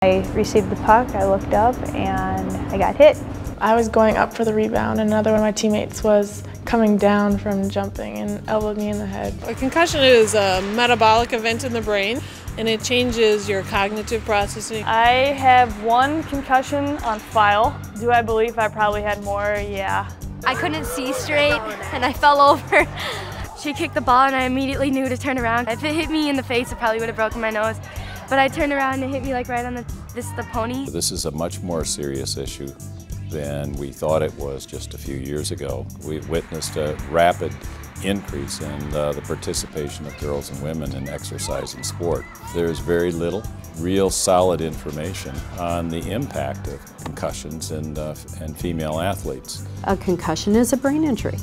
I received the puck, I looked up, and I got hit. I was going up for the rebound, and another one of my teammates was coming down from jumping and elbowed me in the head. A concussion is a metabolic event in the brain, and it changes your cognitive processing. I have one concussion on file. Do I believe I probably had more? Yeah. I couldn't see straight, and I fell over. She kicked the ball, and I immediately knew to turn around. If it hit me in the face, it probably would have broken my nose. But I turned around and it hit me like right on the pony. This is a much more serious issue than we thought it was just a few years ago. We've witnessed a rapid increase in the participation of girls and women in exercise and sport. There's very little real solid information on the impact of concussions in female athletes. A concussion is a brain injury.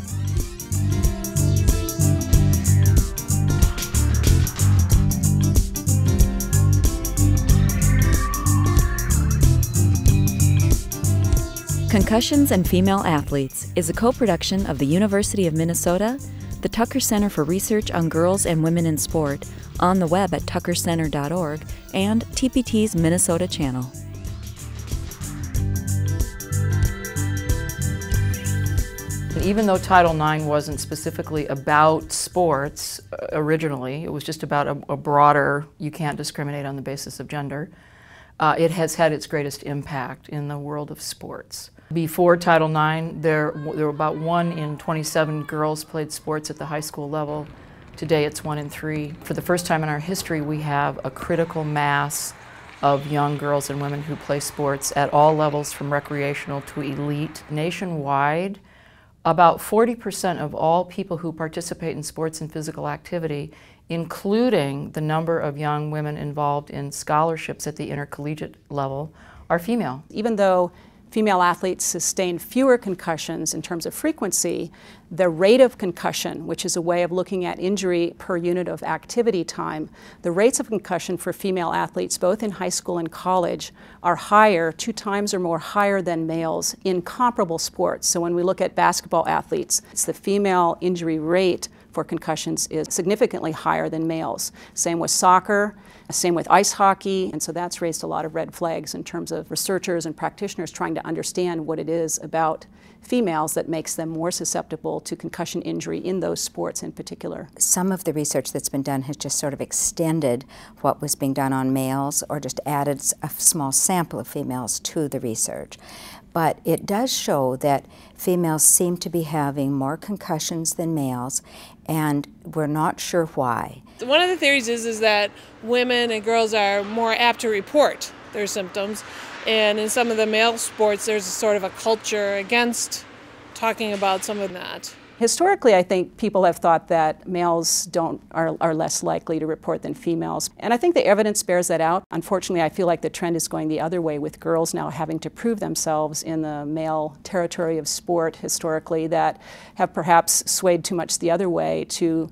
Concussions and Female Athletes is a co-production of the University of Minnesota, the Tucker Center for Research on Girls and Women in Sport, on the web at tuckercenter.org, and TPT's Minnesota channel. Even though Title IX wasn't specifically about sports originally, it was just about a broader, you can't discriminate on the basis of gender, it has had its greatest impact in the world of sports. Before Title IX, there were about 1 in 27 girls played sports at the high school level. Today it's 1 in 3. For the first time in our history, we have a critical mass of young girls and women who play sports at all levels, from recreational to elite. Nationwide, about 40% of all people who participate in sports and physical activity, including the number of young women involved in scholarships at the intercollegiate level, are female. Even though female athletes sustain fewer concussions in terms of frequency, the rate of concussion, which is a way of looking at injury per unit of activity time, the rates of concussion for female athletes, both in high school and college, are higher, 2 times or more higher than males in comparable sports. So when we look at basketball athletes, it's the female injury rate for concussions is significantly higher than males. Same with soccer, same with ice hockey, and so that's raised a lot of red flags in terms of researchers and practitioners trying to understand what it is about females that makes them more susceptible to concussion injury in those sports in particular. Some of the research that's been done has just sort of extended what was being done on males, or just added a small sample of females to the research. But it does show that females seem to be having more concussions than males, and we're not sure why. One of the theories is that women and girls are more apt to report their symptoms, and in some of the male sports there's sort of a culture against talking about some of that. Historically, I think people have thought that males are less likely to report than females, and I think the evidence bears that out. Unfortunately, I feel like the trend is going the other way, with girls now having to prove themselves in the male territory of sport historically, that have perhaps swayed too much the other way to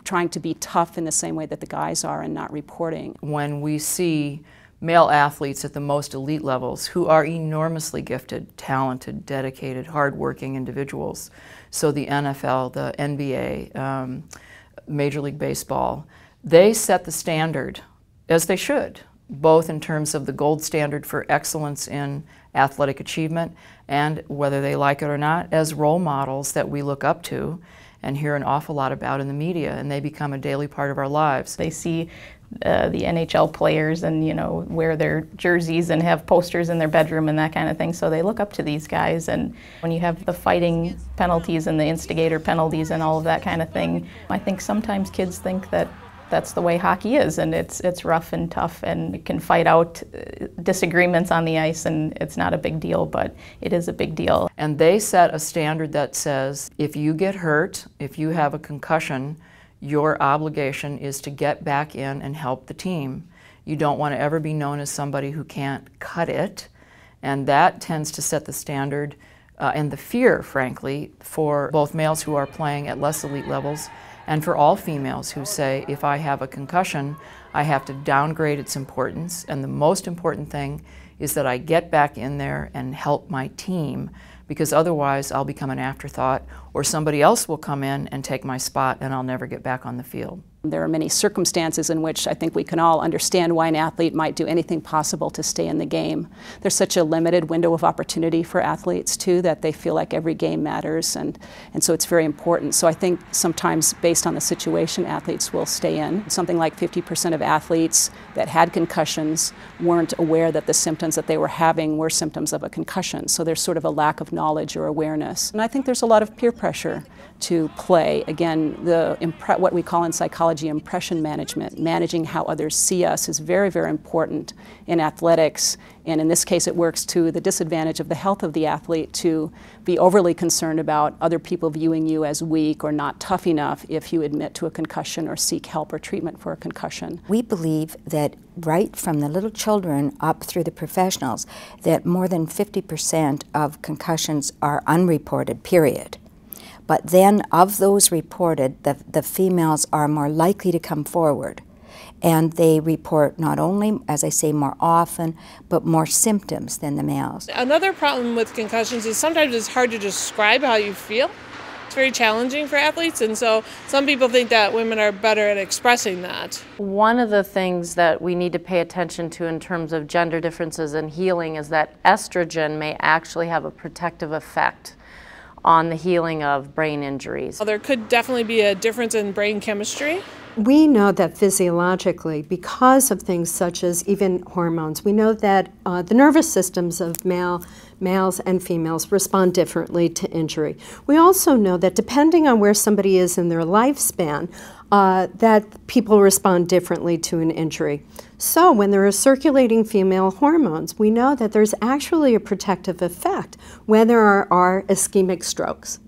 trying to be tough in the same way that the guys are and not reporting. When we see male athletes at the most elite levels who are enormously gifted, talented, dedicated, hardworking individuals, so the NFL, the NBA, Major League Baseball, they set the standard, as they should, both in terms of the gold standard for excellence in athletic achievement, and, whether they like it or not, as role models that we look up to and hear an awful lot about in the media, and they become a daily part of our lives. They see the NHL players and, you know, wear their jerseys and have posters in their bedroom and that kind of thing, so they look up to these guys. And when you have the fighting penalties and the instigator penalties and all of that kind of thing, I think sometimes kids think that that's the way hockey is, and it's rough and tough, and you can fight out disagreements on the ice, and it's not a big deal, but it is a big deal. And they set a standard that says, if you get hurt, if you have a concussion, your obligation is to get back in and help the team. You don't want to ever be known as somebody who can't cut it, and that tends to set the standard and the fear, frankly, for both males who are playing at less elite levels and for all females who say, if I have a concussion, I have to downgrade its importance, and the most important thing is that I get back in there and help my team, because otherwise I'll become an afterthought, or somebody else will come in and take my spot and I'll never get back on the field. There are many circumstances in which I think we can all understand why an athlete might do anything possible to stay in the game. There's such a limited window of opportunity for athletes too that they feel like every game matters, and so it's very important. So I think sometimes based on the situation, athletes will stay in. Something like 50% of athletes that had concussions weren't aware that the symptoms that they were having were symptoms of a concussion. So there's sort of a lack of knowledge or awareness. And I think there's a lot of peer pressure to play. Again, what we call in psychology impression management, managing how others see us, is very, very important in athletics. And in this case, it works to the disadvantage of the health of the athlete to be overly concerned about other people viewing you as weak or not tough enough if you admit to a concussion or seek help or treatment for a concussion. We believe that right from the little children up through the professionals, that more than 50% of concussions are unreported, period. But then of those reported, the females are more likely to come forward. And they report not only, as I say, more often, but more symptoms than the males. Another problem with concussions is sometimes it's hard to describe how you feel. It's very challenging for athletes, and so some people think that women are better at expressing that. One of the things that we need to pay attention to in terms of gender differences in healing is that estrogen may actually have a protective effect on the healing of brain injuries. Well, there could definitely be a difference in brain chemistry. We know that physiologically, because of things such as even hormones, we know that the nervous systems of males and females respond differently to injury. We also know that depending on where somebody is in their lifespan, that people respond differently to an injury. So when there are circulating female hormones, we know that there's actually a protective effect when there are ischemic strokes.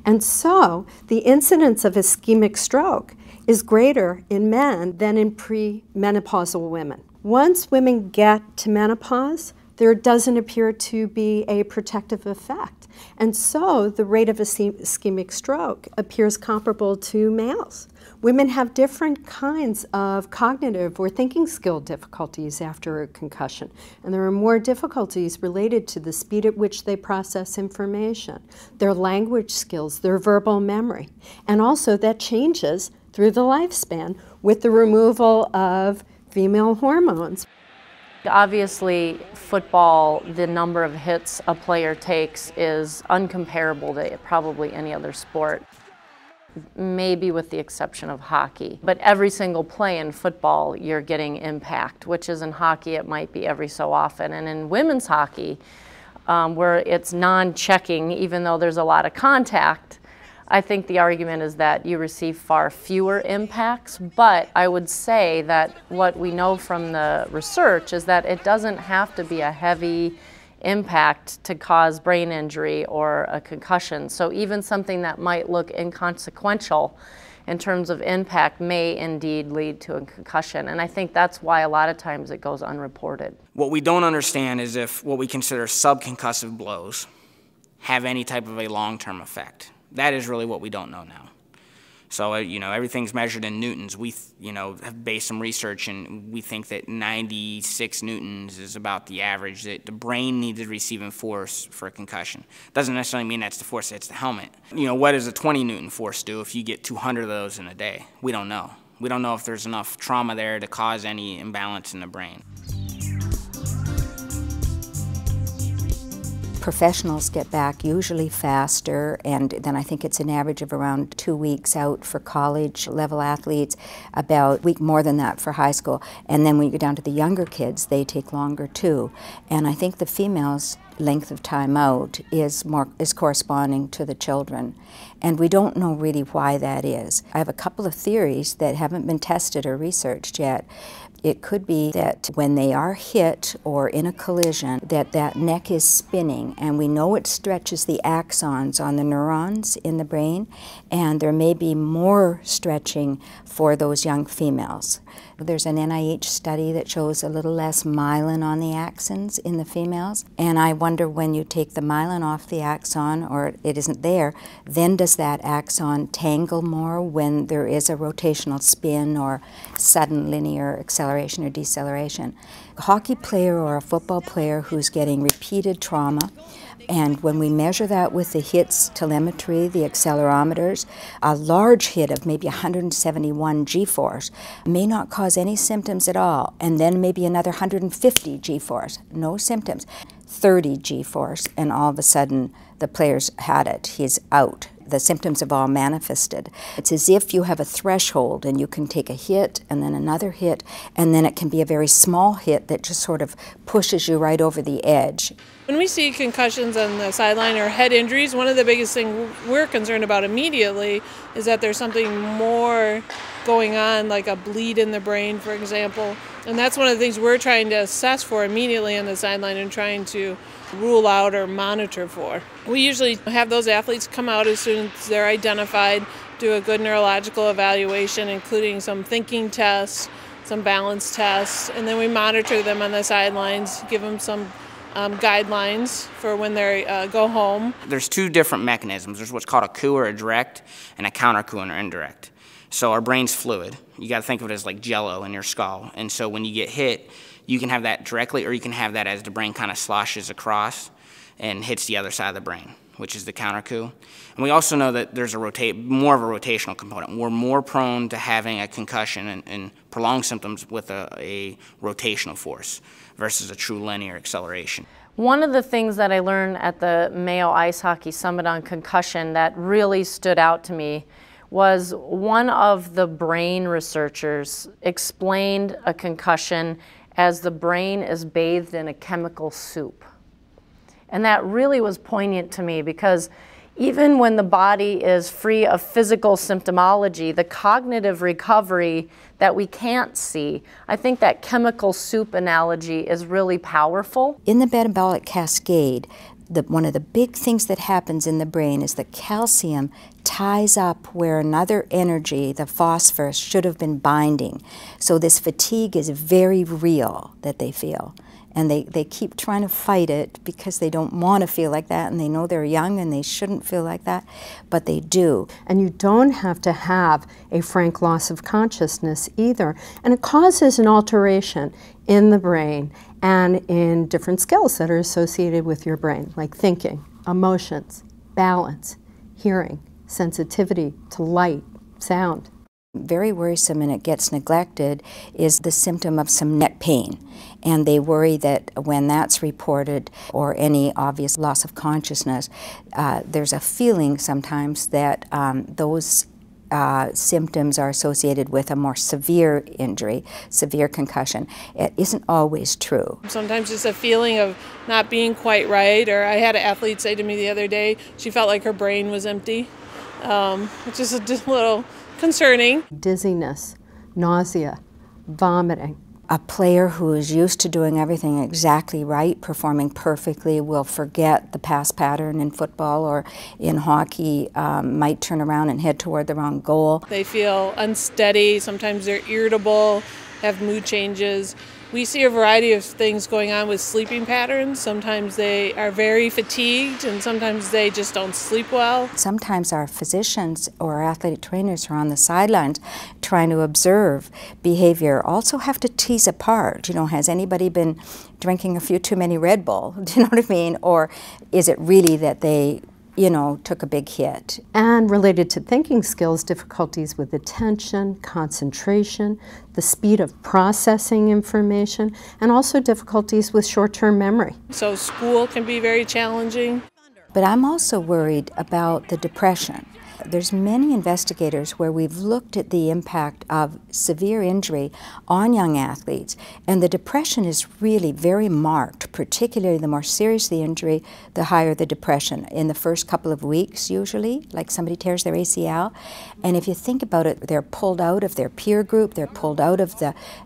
And so the incidence of ischemic stroke is greater in men than in premenopausal women. Once women get to menopause, there doesn't appear to be a protective effect. And so the rate of ischemic stroke appears comparable to males. Women have different kinds of cognitive or thinking skill difficulties after a concussion. And there are more difficulties related to the speed at which they process information, their language skills, their verbal memory. And also that changes through the lifespan with the removal of female hormones. Obviously, football, the number of hits a player takes is uncomparable to probably any other sport, maybe with the exception of hockey. But every single play in football, you're getting impact, which is in hockey, it might be every so often. And in women's hockey, where it's non-checking, even though there's a lot of contact, I think the argument is that you receive far fewer impacts, but I would say that what we know from the research is that it doesn't have to be a heavy impact to cause brain injury or a concussion. So even something that might look inconsequential in terms of impact may indeed lead to a concussion. And I think that's why a lot of times it goes unreported. What we don't understand is if what we consider subconcussive blows have any type of a long-term effect. That is really what we don't know now. So, everything's measured in newtons. We, have based some research, and we think that 96 newtons is about the average that the brain needs to receive in force for a concussion. Doesn't necessarily mean that's the force that's the helmet. What does a 20 newton force do if you get 200 of those in a day? We don't know. We don't know if there's enough trauma there to cause any imbalance in the brain. Professionals get back usually faster, and then I think it's an average of around 2 weeks out for college-level athletes, about a week more than that for high school. And then when you go down to the younger kids, they take longer too. And I think the females' length of time out is corresponding to the children. And we don't know really why that is. I have a couple of theories that haven't been tested or researched yet. It could be that when they are hit or in a collision, that neck is spinning, and we know it stretches the axons on the neurons in the brain, and there may be more stretching for those young females. There's an NIH study that shows a little less myelin on the axons in the females, and I wonder when you take the myelin off the axon, or it isn't there, then does that axon tangle more when there is a rotational spin or sudden linear acceleration or deceleration? hockey player or a football player who's getting repeated trauma, and when we measure that with the HITS telemetry, the accelerometers, a large hit of maybe 171 G-force may not cause any symptoms at all, and then maybe another 150 G-force, no symptoms. 30 G-force, and all of a sudden the player's had it, he's out. The symptoms have all manifested. It's as if you have a threshold and you can take a hit and then another hit, and then it can be a very small hit that just sort of pushes you right over the edge. When we see concussions on the sideline or head injuries, one of the biggest things we're concerned about immediately is that there's something more going on, like a bleed in the brain, for example. And that's one of the things we're trying to assess for immediately on the sideline and trying to rule out or monitor for. We usually have those athletes come out as soon as they're identified, do a good neurological evaluation, including some thinking tests, some balance tests, and then we monitor them on the sidelines, give them some guidelines for when they go home. There's two different mechanisms. There's what's called a coup or a direct, and a counter-coup or indirect. So our brain's fluid. You got to think of it as like jello in your skull. And so when you get hit, you can have that directly, or you can have that as the brain kind of sloshes across and hits the other side of the brain, which is the counter-coup. And we also know that there's more of a rotational component. We're more prone to having a concussion and prolonged symptoms with a rotational force versus a true linear acceleration. One of the things that I learned at the Mayo Ice Hockey Summit on concussion that really stood out to me was one of the brain researchers explained a concussion as the brain is bathed in a chemical soup. And that really was poignant to me, because even when the body is free of physical symptomology, the cognitive recovery that we can't see, I think that chemical soup analogy is really powerful. In the metabolic cascade, one of the big things that happens in the brain is that calcium ties up where another energy, the phosphorus, should have been binding. So this fatigue is very real that they feel. And they keep trying to fight it because they don't want to feel like that, and they know they're young and they shouldn't feel like that, but they do. And you don't have to have a frank loss of consciousness either. And it causes an alteration in the brain and in different skills that are associated with your brain, like thinking, emotions, balance, hearing, sensitivity to light, sound. Very worrisome, and it gets neglected, is the symptom of some neck pain. And they worry that when that's reported, or any obvious loss of consciousness, there's a feeling sometimes that those symptoms are associated with a more severe injury, severe concussion. It isn't always true. Sometimes it's a feeling of not being quite right, or I had an athlete say to me the other day she felt like her brain was empty, which is a little concerning. Dizziness, nausea, vomiting. A player who is used to doing everything exactly right, performing perfectly, will forget the pass pattern in football or in hockey, might turn around and head toward the wrong goal. They feel unsteady, sometimes they're irritable, have mood changes. We see a variety of things going on with sleeping patterns. Sometimes they are very fatigued, and sometimes they just don't sleep well. Sometimes our physicians or our athletic trainers who are on the sidelines trying to observe behavior also have to tease apart. You know, has anybody been drinking a few too many Red Bull? Do you know what I mean? Or is it really that they, you know, took a big hit? And related to thinking skills, difficulties with attention, concentration, the speed of processing information, and also difficulties with short-term memory. So school can be very challenging. But I'm also worried about the depression. There's many investigators where we've looked at the impact of severe injury on young athletes, and the depression is really very marked, particularly the more serious the injury, the higher the depression. In the first couple of weeks, usually, like somebody tears their ACL, and if you think about it, they're pulled out of their peer group, they're pulled out of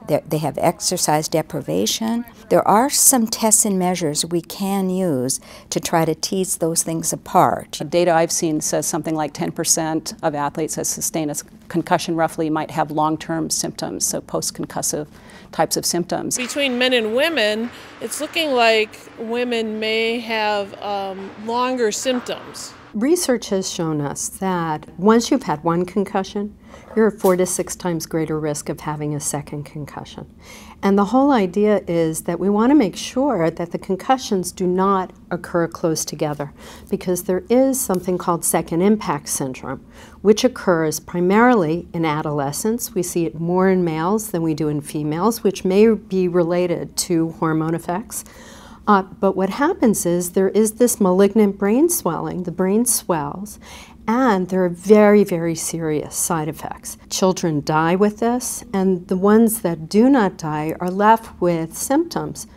they have exercise deprivation. There are some tests and measures we can use to try to tease those things apart. The data I've seen says something like 10% of athletes that sustain a concussion roughly might have long-term symptoms, so post-concussive types of symptoms. Between men and women, it's looking like women may have longer symptoms. Research has shown us that once you've had one concussion, you're at 4 to 6 times greater risk of having a second concussion. And the whole idea is that we want to make sure that the concussions do not occur close together, because there is something called second impact syndrome, which occurs primarily in adolescence. We see it more in males than we do in females, which may be related to hormone effects. But what happens is there is this malignant brain swelling. The brain swells, and there are very, very serious side effects. Children die with this, and the ones that do not die are left with symptoms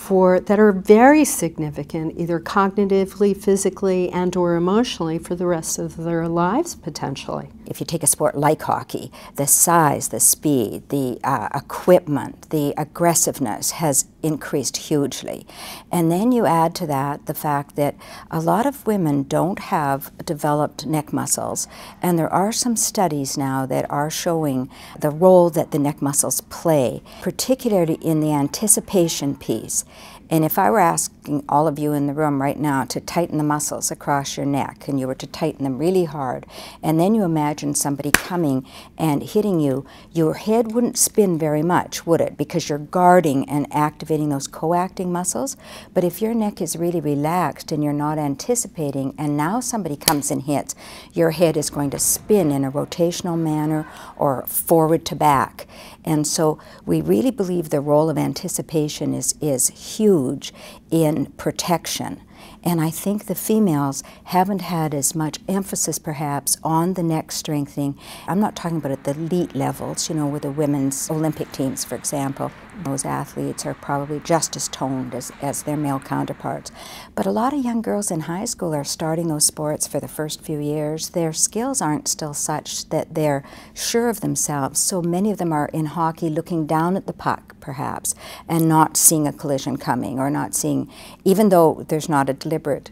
that are very significant, either cognitively, physically, and or emotionally for the rest of their lives, potentially. If you take a sport like hockey, the size, the speed, the equipment, the aggressiveness has increased hugely. And then you add to that the fact that a lot of women don't have developed neck muscles, and there are some studies now that are showing the role that the neck muscles play, particularly in the anticipation piece. And if I were asking all of you in the room right now to tighten the muscles across your neck, and you were to tighten them really hard, and then you imagine somebody coming and hitting you, your head wouldn't spin very much, would it? Because you're guarding and activating those coacting muscles. But if your neck is really relaxed and you're not anticipating, and now somebody comes and hits, your head is going to spin in a rotational manner or forward to back. And so we really believe the role of anticipation is huge in protection. And I think the females haven't had as much emphasis, perhaps, on the neck strengthening. I'm not talking about at the elite levels, you know, with the women's Olympic teams, for example. Those athletes are probably just as toned as their male counterparts. But a lot of young girls in high school are starting those sports for the first few years. Their skills aren't still such that they're sure of themselves. So many of them are in hockey looking down at the puck, perhaps, and not seeing a collision coming, or not seeing, even though there's not a deliberate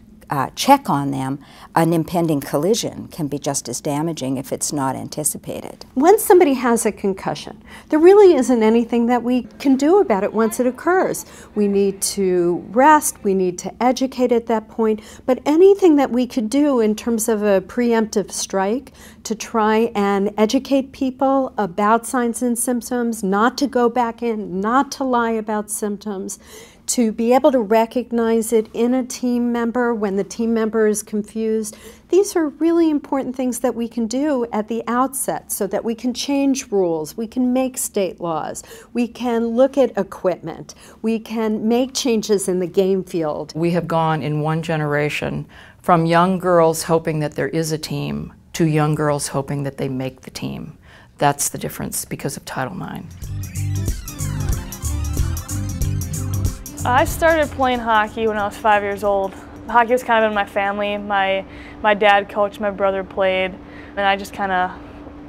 check on them, an impending collision can be just as damaging if it's not anticipated. When somebody has a concussion, there really isn't anything that we can do about it once it occurs. We need to rest, we need to educate at that point, but anything that we could do in terms of a preemptive strike to try and educate people about signs and symptoms, not to go back in, not to lie about symptoms, to be able to recognize it in a team member when the team member is confused. These are really important things that we can do at the outset so that we can change rules, we can make state laws, we can look at equipment, we can make changes in the game field. We have gone in one generation from young girls hoping that there is a team to young girls hoping that they make the team. That's the difference because of Title IX. I started playing hockey when I was 5 years old. Hockey was kind of in my family. My dad coached, my brother played, and I just kind of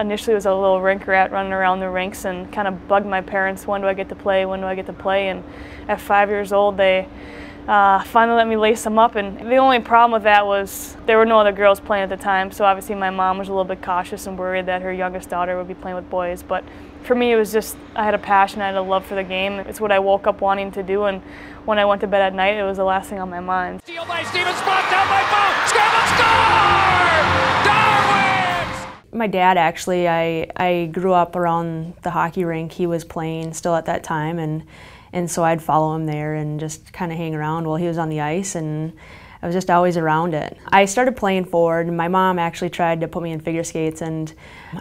initially was a little rink rat running around the rinks and kind of bugged my parents, when do I get to play, when do I get to play? And at 5 years old, they finally let me lace them up, and the only problem with that was there were no other girls playing at the time, so obviously my mom was a little bit cautious and worried that her youngest daughter would be playing with boys. But for me, it was just, I had a passion, I had a love for the game. It's what I woke up wanting to do, and when I went to bed at night, it was the last thing on my mind. Steal by Stevens, brought down by Bow, scramble, score! Darwin! My dad, actually, I grew up around the hockey rink. He was playing still at that time, and so I'd follow him there and just kind of hang around while he was on the ice, and I was just always around it. I started playing forward, and my mom actually tried to put me in figure skates, and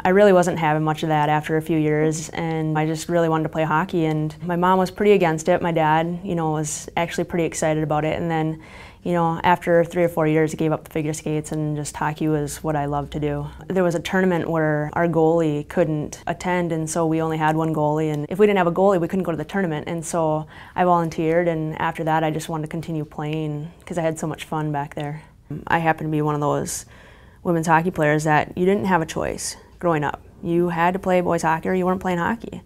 I really wasn't having much of that after a few years, and I just really wanted to play hockey, and my mom was pretty against it. My dad, you know, was actually pretty excited about it, and then, you know, after 3 or 4 years, I gave up the figure skates, and just hockey was what I loved to do. There was a tournament where our goalie couldn't attend, and so we only had one goalie, and if we didn't have a goalie, we couldn't go to the tournament, and so I volunteered, and after that, I just wanted to continue playing because I had so much fun back there. I happened to be one of those women's hockey players that you didn't have a choice growing up. You had to play boys hockey or you weren't playing hockey.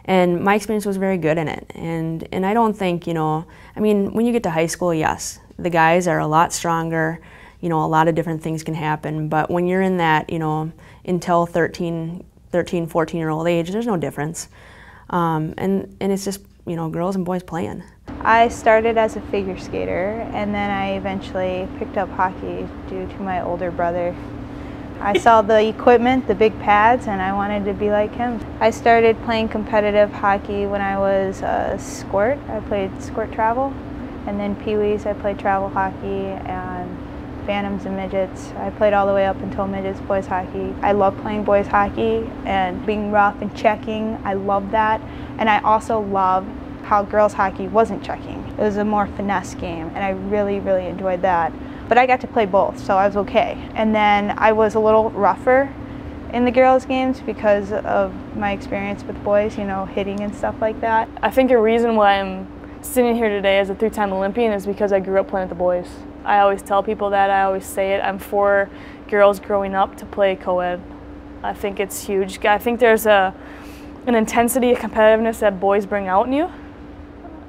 And my experience was very good in it, and I don't think, you know, I mean, when you get to high school, yes, the guys are a lot stronger, you know, a lot of different things can happen, but when you're in that, you know, until 13, 14-year-old age, there's no difference. And it's just, you know, girls and boys playing. I started as a figure skater, and then I eventually picked up hockey due to my older brother. I saw the equipment, the big pads, and I wanted to be like him. I started playing competitive hockey when I was a squirt. I played squirt travel, and then Pee-wees I played travel hockey, and Phantoms and midgets. I played all the way up until midgets boys hockey. I love playing boys hockey and being rough and checking. I love that, and I also love how girls hockey wasn't checking. It was a more finesse game, and I really, really enjoyed that. But I got to play both, so I was okay. And then I was a little rougher in the girls' games because of my experience with boys, you know, hitting and stuff like that. I think a reason why I'm sitting here today as a 3-time Olympian is because I grew up playing with the boys. I always tell people that, I always say it, I'm for girls growing up to play co-ed. I think it's huge. I think there's an intensity, a competitiveness that boys bring out in you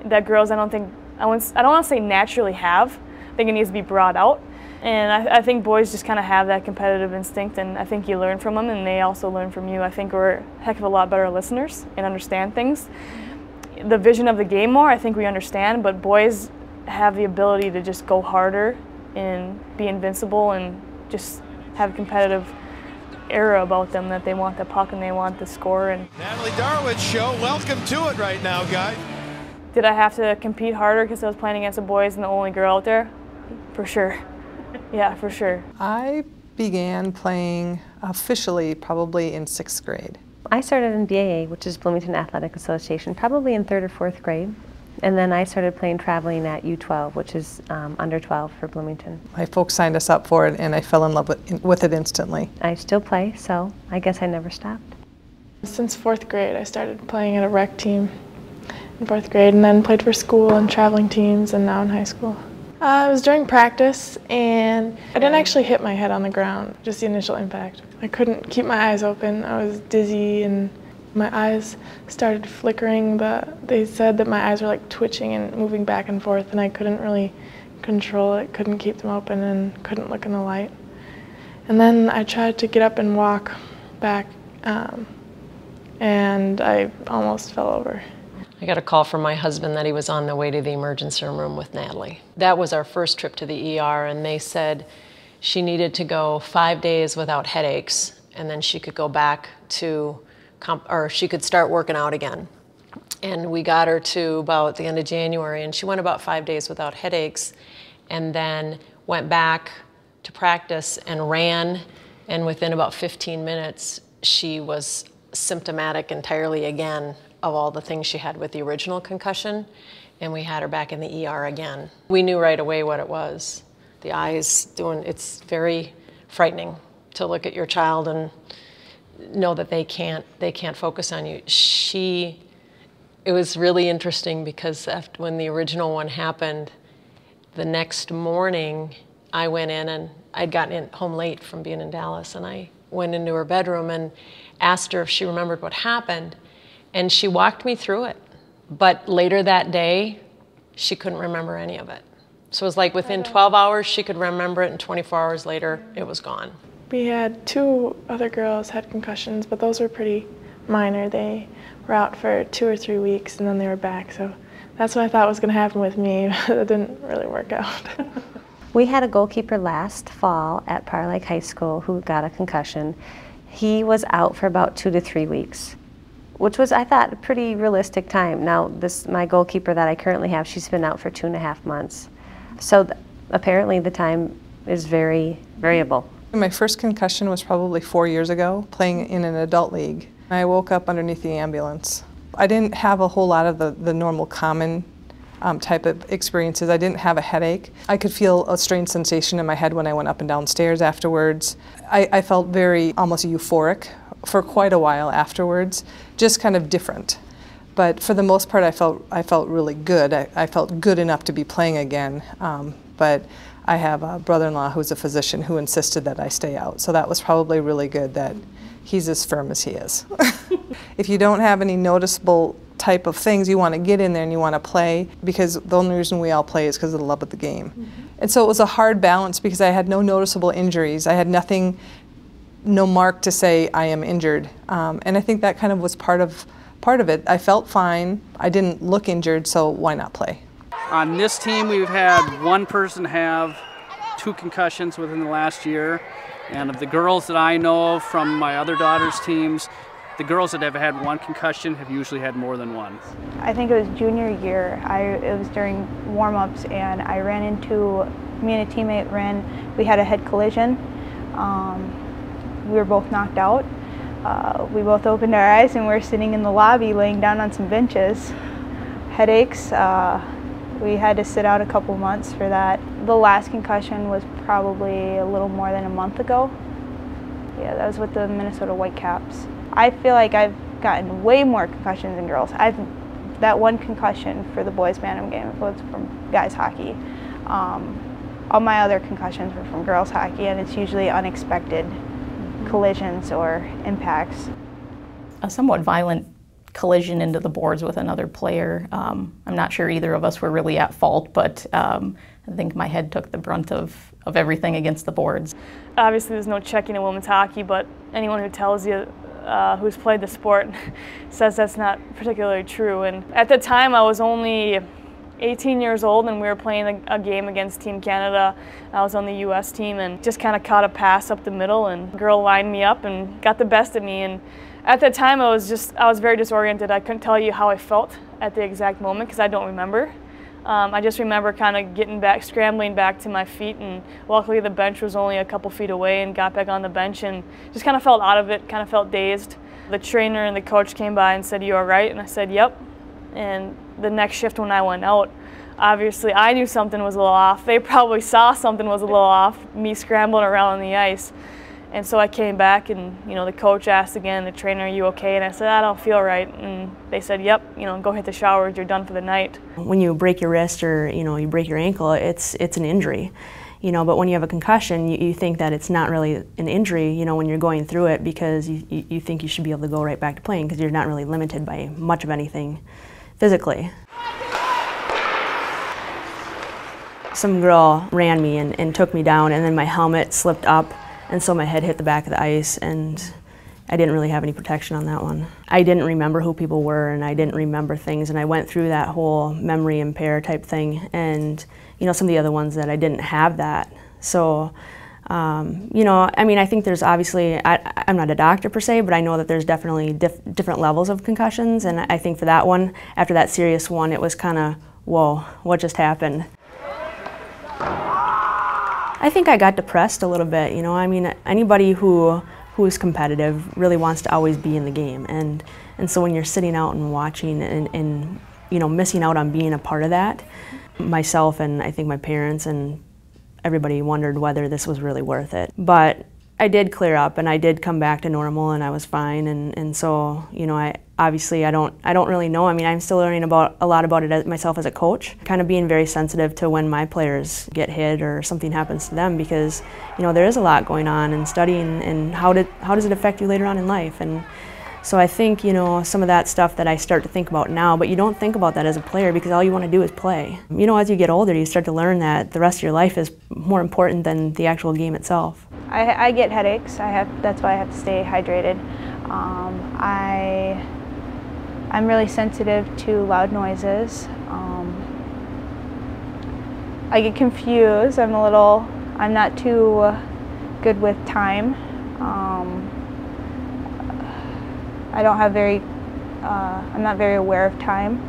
that girls I don't want to say naturally have. I think it needs to be brought out. And I think boys just kind of have that competitive instinct, and I think you learn from them and they also learn from you. I think we're a heck of a lot better listeners and understand things. The vision of the game more, I think we understand, but boys have the ability to just go harder and be invincible and just have a competitive era about them, that they want the puck and they want the score. And Natalie Darwin's show, welcome to it right now, guys. Did I have to compete harder because I was playing against the boys and the only girl out there? For sure. Yeah, for sure. I began playing officially probably in 6th grade. I started in BAA, which is Bloomington Athletic Association, probably in 3rd or 4th grade. And then I started playing traveling at U12, which is under 12 for Bloomington. My folks signed us up for it, and I fell in love with it instantly. I still play, so I guess I never stopped. Since 4th grade, I started playing at a rec team in 4th grade, and then played for school and traveling teams, and now in high school. It was during practice, and I didn't actually hit my head on the ground, just the initial impact. I couldn't keep my eyes open. I was dizzy, and my eyes started flickering. They said that my eyes were like twitching and moving back and forth, and I couldn't really control it, couldn't keep them open, and couldn't look in the light. And then I tried to get up and walk back, and I almost fell over. I got a call from my husband that he was on the way to the emergency room with Natalie. That was our first trip to the ER, and they said she needed to go 5 days without headaches, and then she could go back to, or she could start working out again. And we got her to about the end of January, and she went about 5 days without headaches, and then went back to practice and ran, and within about 15 minutes, she was symptomatic entirely again of all the things she had with the original concussion, and we had her back in the ER again. We knew right away what it was. The eyes it's very frightening to look at your child and know that they can't focus on you. It was really interesting because when the original one happened, the next morning I went in, and I'd gotten home late from being in Dallas, and I went into her bedroom and asked her if she remembered what happened. And she walked me through it. But later that day, she couldn't remember any of it. So it was like within 12 hours, she could remember it, and 24 hours later, it was gone. We had 2 other girls had concussions, but those were pretty minor. They were out for 2 or 3 weeks, and then they were back. So that's what I thought was going to happen with me. It didn't really work out. We had a goalkeeper last fall at Prior Lake High School who got a concussion. He was out for about 2 to 3 weeks, which was, I thought, a pretty realistic time. Now, my goalkeeper that I currently have, she's been out for 2.5 months. So apparently the time is very variable. My first concussion was probably 4 years ago, playing in an adult league. I woke up underneath the ambulance. I didn't have a whole lot of the normal common type of experiences. I didn't have a headache. I could feel a strange sensation in my head when I went up and down stairs afterwards. I felt very almost euphoric for quite a while afterwards, just kind of different. But for the most part, I felt really good. I felt good enough to be playing again. But I have a brother-in-law who's a physician who insisted that I stay out. So that was probably really good that he's as firm as he is. If you don't have any noticeable type of things, you want to get in there and you want to play, because the only reason we all play is because of the love of the game. Mm-hmm. And so it was a hard balance because I had no noticeable injuries. I had nothing, no mark to say I am injured. And I think that kind of was part of it. I felt fine. I didn't look injured, so why not play? On this team, we've had one person have 2 concussions within the last year. And of the girls that I know of from my other daughter's teams, the girls that have had 1 concussion have usually had more than 1. I think it was junior year. It was during warm-ups, and I ran into, me and a teammate we had a head collision. We were both knocked out. We both opened our eyes and we were sitting in the lobby laying down on some benches. Headaches. We had to sit out a couple months for that. The last concussion was probably a little more than a month ago. Yeah, that was with the Minnesota Whitecaps. I feel like I've gotten way more concussions than girls. That 1 concussion for the boys' Bantam game was from guys' hockey. All my other concussions were from girls' hockey, and it's usually unexpected collisions or impacts. A somewhat violent collision into the boards with another player. I'm not sure either of us were really at fault, but I think my head took the brunt of everything against the boards. Obviously there's no checking in women's hockey, but anyone who tells you who's played the sport says that's not particularly true. And at the time I was only 18 years old and we were playing a game against Team Canada. I was on the US team and just kind of caught a pass up the middle, and a girl lined me up and got the best of me. And at the time I was very disoriented. I couldn't tell you how I felt at the exact moment because I don't remember. I just remember kind of scrambling back to my feet, and luckily the bench was only a couple feet away, and got back on the bench and just kind of felt out of it, kind of felt dazed. The trainer and the coach came by and said, "You all right?" And I said, "Yep." And the next shift when I went out, obviously I knew something was a little off. They probably saw something was a little off, me scrambling around on the ice. And so I came back, and the coach asked again, the trainer, "Are you okay?" And I said, "I don't feel right." And they said, "Yep, go hit the showers, you're done for the night." When you break your wrist or you break your ankle, it's an injury. But when you have a concussion, you think that it's not really an injury, when you're going through it, because you think you should be able to go right back to playing because you're not really limited by much of anything physically. Some girl ran me and took me down, and then my helmet slipped up, and so my head hit the back of the ice, and I didn't really have any protection on that one. I didn't remember who people were, and I didn't remember things, and I went through that whole memory impair type thing, and some of the other ones that I didn't have that. So, I think there's obviously, I'm not a doctor per se, but I know that there's definitely different levels of concussions, and I think for that one, after that serious one, it was kind of, whoa, what just happened? I think I got depressed a little bit, anybody who is competitive really wants to always be in the game, and so when you're sitting out and watching and missing out on being a part of that, myself and I think my parents and everybody wondered whether this was really worth it. But I did clear up and I did come back to normal and I was fine, and so I don't really know. I'm still learning a lot about it myself as a coach, kind of being very sensitive to when my players get hit or something happens to them, because there is a lot going on, and studying and how does it affect you later on in life. And so I think some of that stuff that I start to think about now, but you don't think about that as a player because all you want to do is play. As you get older, you start to learn that the rest of your life is more important than the actual game itself. I get headaches. That's why I have to stay hydrated. I'm really sensitive to loud noises. I get confused. I'm not too good with time. I'm not very aware of time.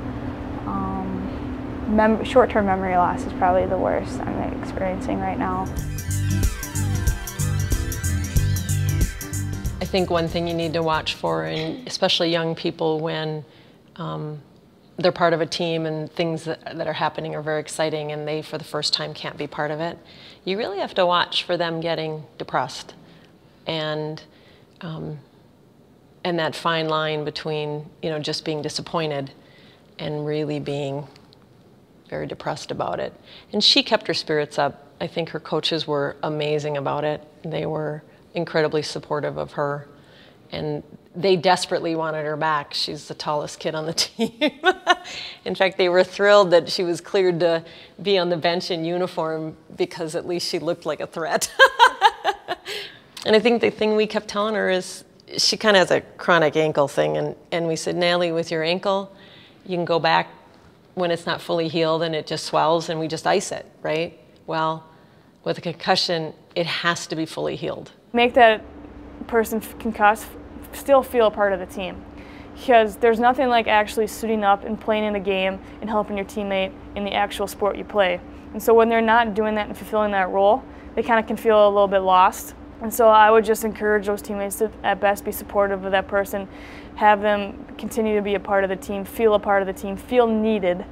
Short-term memory loss is probably the worst I'm experiencing right now. I think one thing you need to watch for, and especially young people, when they're part of a team and things that are happening are very exciting and they for the first time can't be part of it, you really have to watch for them getting depressed. And that fine line between just being disappointed and really being very depressed about it. And she kept her spirits up. I think her coaches were amazing about it. They were incredibly supportive of her, and they desperately wanted her back. She's the tallest kid on the team. In fact, they were thrilled that she was cleared to be on the bench in uniform because at least she looked like a threat. And I think the thing we kept telling her is she kind of has a chronic ankle thing, and we said, "Natalie, with your ankle, you can go back when it's not fully healed and it just swells and we just ice it, right? Well, with a concussion, it has to be fully healed. Make that person concussed still feel a part of the team, because there's nothing like actually suiting up and playing in the game and helping your teammate in the actual sport you play. And so when they're not doing that and fulfilling that role, they kind of can feel a little bit lost. And so I would just encourage those teammates to at best be supportive of that person, have them continue to be a part of the team, feel a part of the team, feel needed.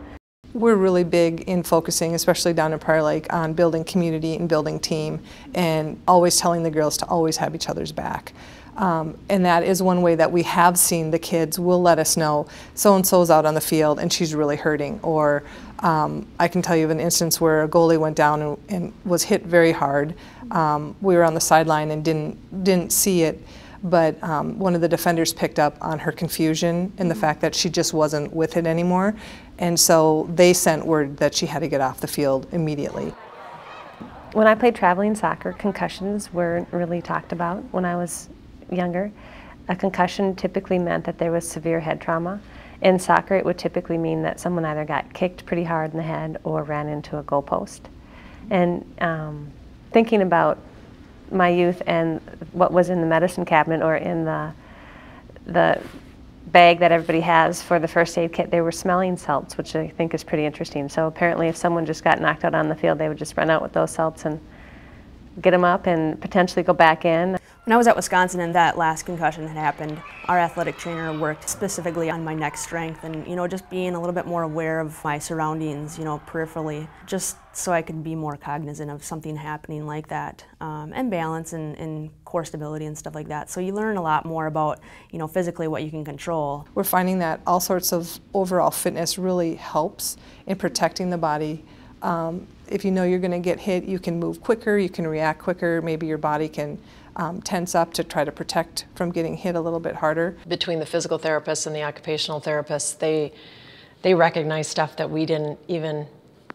We're really big in focusing, especially down in Prior Lake, on building community and building team, and always telling the girls to always have each other's back. And that is one way that we have seen the kids will let us know so-and-so's out on the field and she's really hurting. Or I can tell you of an instance where a goalie went down and was hit very hard. We were on the sideline and didn't see it, but one of the defenders picked up on her confusion and the fact that she just wasn't with it anymore. And so they sent word that she had to get off the field immediately. When I played traveling soccer, concussions weren't really talked about when I was younger. A concussion typically meant that there was severe head trauma. In soccer, it would typically mean that someone either got kicked pretty hard in the head or ran into a goalpost. And thinking about my youth and what was in the medicine cabinet or in the bag that everybody has for the first aid kit, there were smelling salts, which I think is pretty interesting. So apparently if someone just got knocked out on the field, they would just run out with those salts and get them up and potentially go back in. When I was at Wisconsin and that last concussion had happened, our athletic trainer worked specifically on my neck strength and, you know, just being a little bit more aware of my surroundings, you know, peripherally, just so I could be more cognizant of something happening like that, and balance and core stability and stuff like that. So you learn a lot more about, you know, physically what you can control. We're finding that all sorts of overall fitness really helps in protecting the body. If you know you're going to get hit, you can move quicker, you can react quicker, maybe your body can tense up to try to protect from getting hit a little bit harder. Between the physical therapists and the occupational therapists, they recognize stuff that we didn't even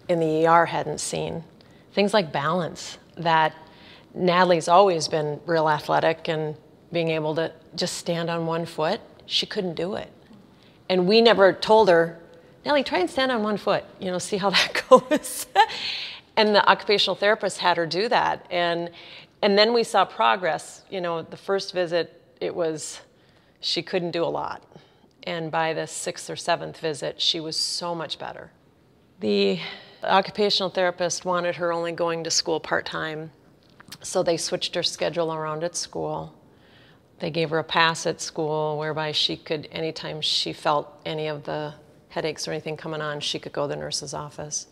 in the ER hadn't seen. Things like balance, that Natalie's always been real athletic and being able to just stand on one foot, she couldn't do it. And we never told her, Natalie, try and stand on one foot, you know, see how that goes. And the occupational therapist had her do that. And then we saw progress. You know, the first visit, she couldn't do a lot. And by the 6th or 7th visit, she was so much better. The occupational therapist wanted her only going to school part-time, so they switched her schedule around at school. They gave her a pass at school whereby she could, anytime she felt any of the headaches or anything coming on, she could go to the nurse's office.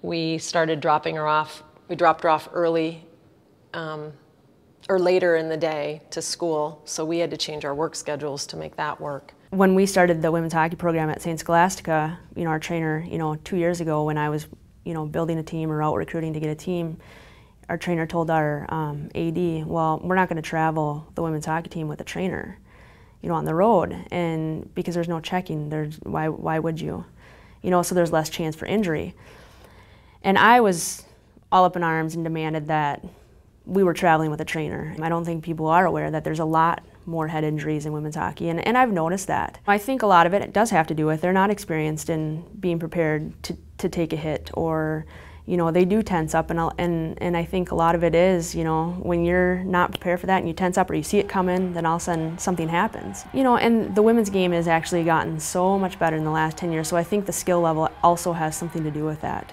We started dropping her off. We dropped her off early or later in the day to school, so we had to change our work schedules to make that work. When we started the women's hockey program at St. Scholastica, you know, our trainer, you know, 2 years ago when I was, you know, building a team or out recruiting to get a team, our trainer told our AD, well, we're not going to travel the women's hockey team with a trainer, you know, on the road, and because there's no checking, why would you? You know, so there's less chance for injury. And I was all up in arms and demanded that we were traveling with a trainer. I don't think people are aware that there's a lot more head injuries in women's hockey, and I've noticed that. I think a lot of it does have to do with they're not experienced in being prepared to take a hit, or, you know, they do tense up, and I think a lot of it is, you know, when you're not prepared for that and you tense up or you see it coming, then all of a sudden something happens. You know, and the women's game has actually gotten so much better in the last 10 years, so I think the skill level also has something to do with that.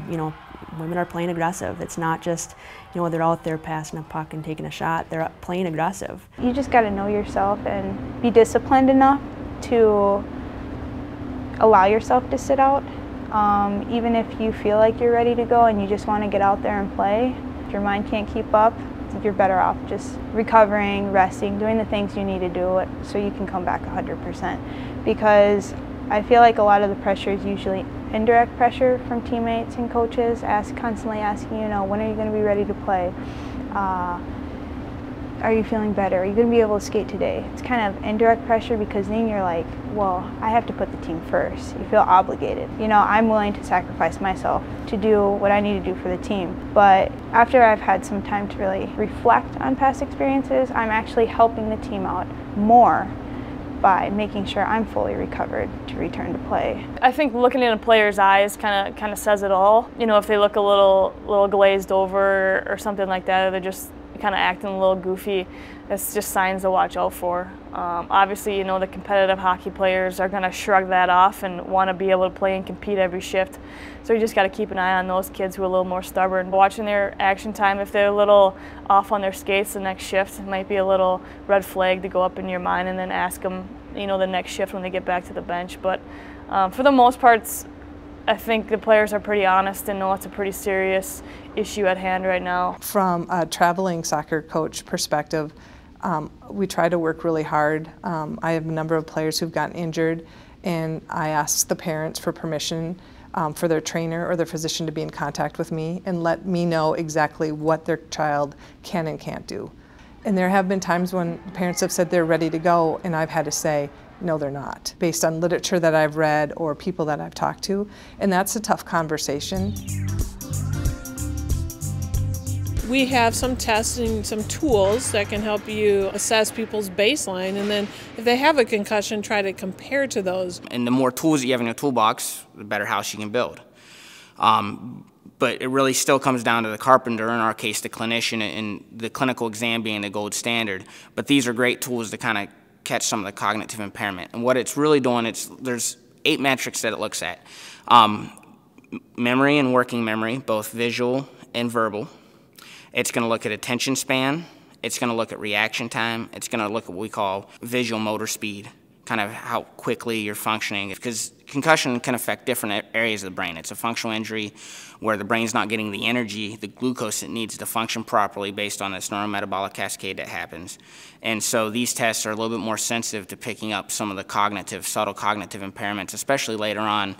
You know, women are playing aggressive. It's not just, you know, they're out there passing a puck and taking a shot. They're playing aggressive. You just got to know yourself and be disciplined enough to allow yourself to sit out. Even if you feel like you're ready to go and you just want to get out there and play, if your mind can't keep up, you're better off just recovering, resting, doing the things you need to do so you can come back 100%. Because I feel like a lot of the pressure is usually indirect pressure from teammates and coaches, constantly asking, you know, when are you going to be ready to play? Are you feeling better? Are you going to be able to skate today? It's kind of indirect pressure because then you're like, well, I have to put the team first. You feel obligated. You know, I'm willing to sacrifice myself to do what I need to do for the team. But after I've had some time to really reflect on past experiences, I'm actually helping the team out more by making sure I'm fully recovered to return to play. I think looking in a player's eyes kind of says it all. You know, if they look a little glazed over or something like that, or they're just kind of acting a little goofy, it's just signs to watch out for. Obviously, you know, the competitive hockey players are going to shrug that off and want to be able to play and compete every shift. So you just got to keep an eye on those kids who are a little more stubborn. Watching their action time, if they're a little off on their skates the next shift, it might be a little red flag to go up in your mind, and then ask them, you know, the next shift when they get back to the bench. But for the most part, I think the players are pretty honest and know it's a pretty serious issue at hand right now. From a traveling soccer coach perspective, we try to work really hard. I have a number of players who've gotten injured, and I ask the parents for permission for their trainer or their physician to be in contact with me and let me know exactly what their child can and can't do. And there have been times when parents have said they're ready to go, and I've had to say, no, they're not, based on literature that I've read or people that I've talked to, and that's a tough conversation. We have some tests and some tools that can help you assess people's baseline, and then if they have a concussion, try to compare to those. And the more tools that you have in your toolbox, the better house you can build. But it really still comes down to the carpenter, in our case the clinician, and the clinical exam being the gold standard. But these are great tools to kind of catch some of the cognitive impairment. And what it's really doing, there's 8 metrics that it looks at. Memory and working memory, both visual and verbal. It's going to look at attention span. It's going to look at reaction time. It's going to look at what we call visual motor speed, kind of how quickly you're functioning. Because concussion can affect different areas of the brain. It's a functional injury where the brain's not getting the energy, the glucose it needs to function properly based on this neurometabolic cascade that happens. And so these tests are a little bit more sensitive to picking up some of the subtle cognitive impairments, especially later on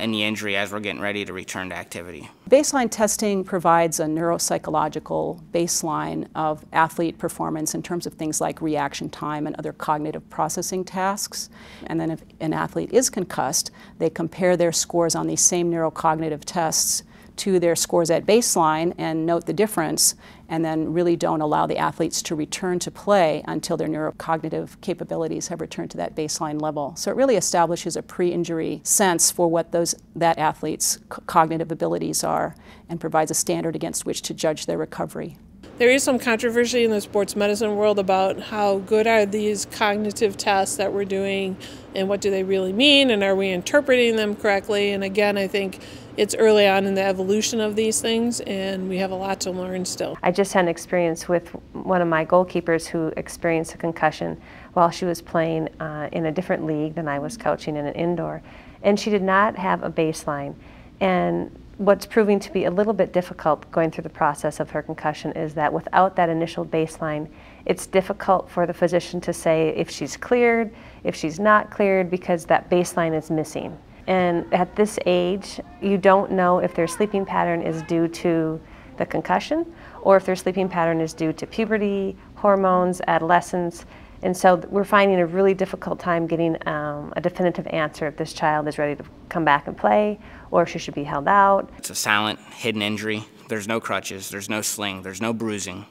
in the injury as we're getting ready to return to activity. Baseline testing provides a neuropsychological baseline of athlete performance in terms of things like reaction time and other cognitive processing tasks. And then if an athlete is concussed, they compare their scores on these same neurocognitive tests to their scores at baseline and note the difference, and then really don't allow the athletes to return to play until their neurocognitive capabilities have returned to that baseline level. So it really establishes a pre-injury sense for what that athlete's cognitive abilities are and provides a standard against which to judge their recovery. There is some controversy in the sports medicine world about how good are these cognitive tests that we're doing and what do they really mean, and are we interpreting them correctly? And again, I think it's early on in the evolution of these things, and we have a lot to learn still. I just had an experience with one of my goalkeepers who experienced a concussion while she was playing in a different league than I was coaching in an indoor, and she did not have a baseline. And what's proving to be a little bit difficult going through the process of her concussion is that without that initial baseline, it's difficult for the physician to say if she's cleared, if she's not cleared, because that baseline is missing. And at this age, you don't know if their sleeping pattern is due to the concussion or if their sleeping pattern is due to puberty, hormones, adolescence. And so we're finding a really difficult time getting a definitive answer if this child is ready to come back and play or if she should be held out. It's a silent, hidden injury. There's no crutches, there's no sling, there's no bruising.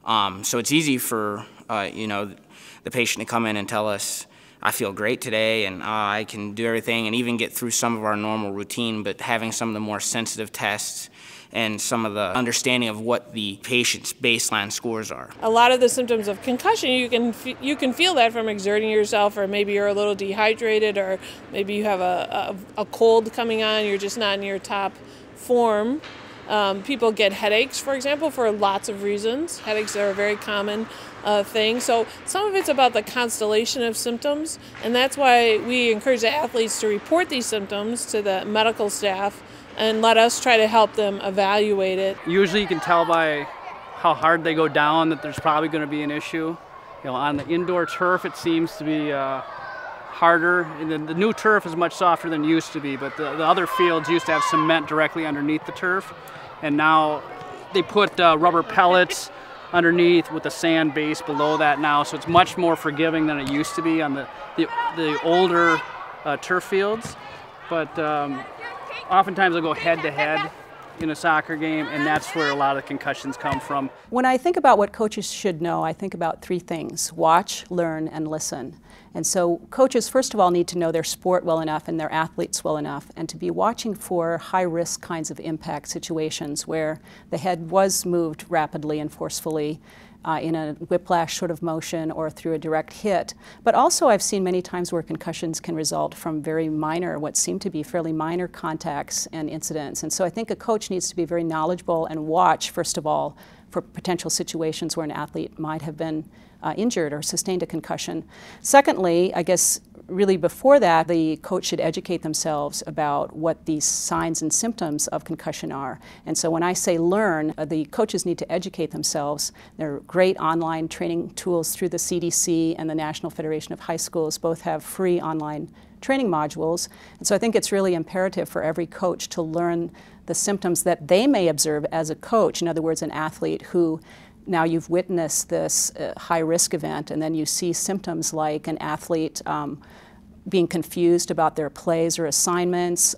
So it's easy for the patient to come in and tell us, I feel great today and I can do everything and even get through some of our normal routine, but having some of the more sensitive tests and some of the understanding of what the patient's baseline scores are. A lot of the symptoms of concussion, you can feel that from exerting yourself, or maybe you're a little dehydrated, or maybe you have a cold coming on, you're just not in your top form. People get headaches, for example, for lots of reasons. Headaches are a very common thing. So some of it's about the constellation of symptoms, and that's why we encourage the athletes to report these symptoms to the medical staff and let us try to help them evaluate it. Usually you can tell by how hard they go down that there's probably going to be an issue. On the indoor turf it seems to be harder. And the new turf is much softer than it used to be, but the other fields used to have cement directly underneath the turf, and now they put rubber pellets underneath with a sand base below that now, so it's much more forgiving than it used to be on the older turf fields. But oftentimes they'll go head to head, in a soccer game, and that's where a lot of concussions come from. When I think about what coaches should know, I think about three things: watch, learn, and listen. And so coaches, first of all, need to know their sport well enough and their athletes well enough, and to be watching for high-risk kinds of impact situations where the head was moved rapidly and forcefully in a whiplash sort of motion or through a direct hit. But also I've seen many times where concussions can result from very minor, what seem to be fairly minor contacts and incidents. And so I think a coach needs to be very knowledgeable and watch, first of all, for potential situations where an athlete might have been injured or sustained a concussion. Secondly, I guess really before that, the coach should educate themselves about what these signs and symptoms of concussion are. And so when I say learn, the coaches need to educate themselves. There are great online training tools through the CDC and the National Federation of High Schools. Both have free online training modules. And so I think it's really imperative for every coach to learn the symptoms that they may observe as a coach. In other words, an athlete who now you've witnessed this high-risk event, and then you see symptoms like an athlete being confused about their plays or assignments,